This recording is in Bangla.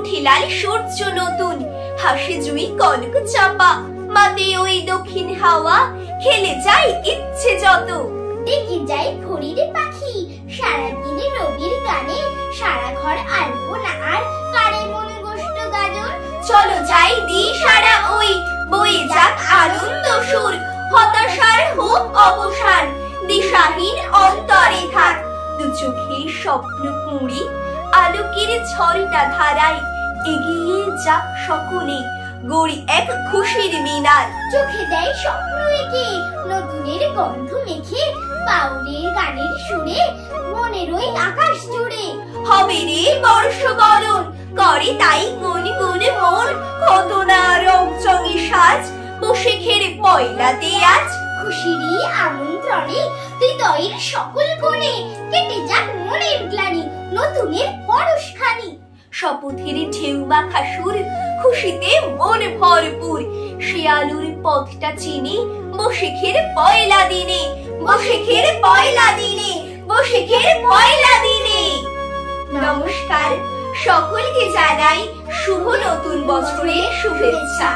উঠে লাল সূর্য নতুন, হাসে জুই কনক চাপা, মাতে ওই দক্ষিণ হাওয়া, খেলে যায় ইচ্ছে যত। ডেকে যায় ভোরের পাখি সারাদিনে রবির গানে, সারা ঘর আলপনা আর কারে মনে গোষ্ঠ গাজন। চলো যাই দি সারা ওই, বয়ে যাক আনন্দ সুর, হতাশার হোক অবসান, দিশাহীন অন্তরে থাক। দু চোখে স্বপ্ন কুঁড়ি আলোকের ঝর্ণা ধারায়, এগিয়ে যাক সকলে গড়ি এক খুশির মিনার। চোখে দেয় স্বপ্ন এঁকে নতুনের গন্ধ মেখে, বাউলের গানের সুরে মনের ওই আকাশ জুড়ে। হবে রে বর্ষবরণ, করে তাই গুনে গুনে মন, কত না রং চঙে সাজ, বসে খেরে পয়লাতে আজ। খুশিরই আমন্ত্রণে হৃদয়ের সকল কোণে, কেটে যাক মনের গ্লানি নতুনের পরশখানি। শপথের ঢেউ মাখা সুর, খুশিতে মন ভরপুর, সে আলোর পথটা চিনি, বসে খেরে পয়লা দিনে, বসে খেরে পয়লা দিনে, বসে খেরে পয়লা দিনে। নমস্কার, সকলকে জানাই শুভ নতুন বছরের শুভেচ্ছা।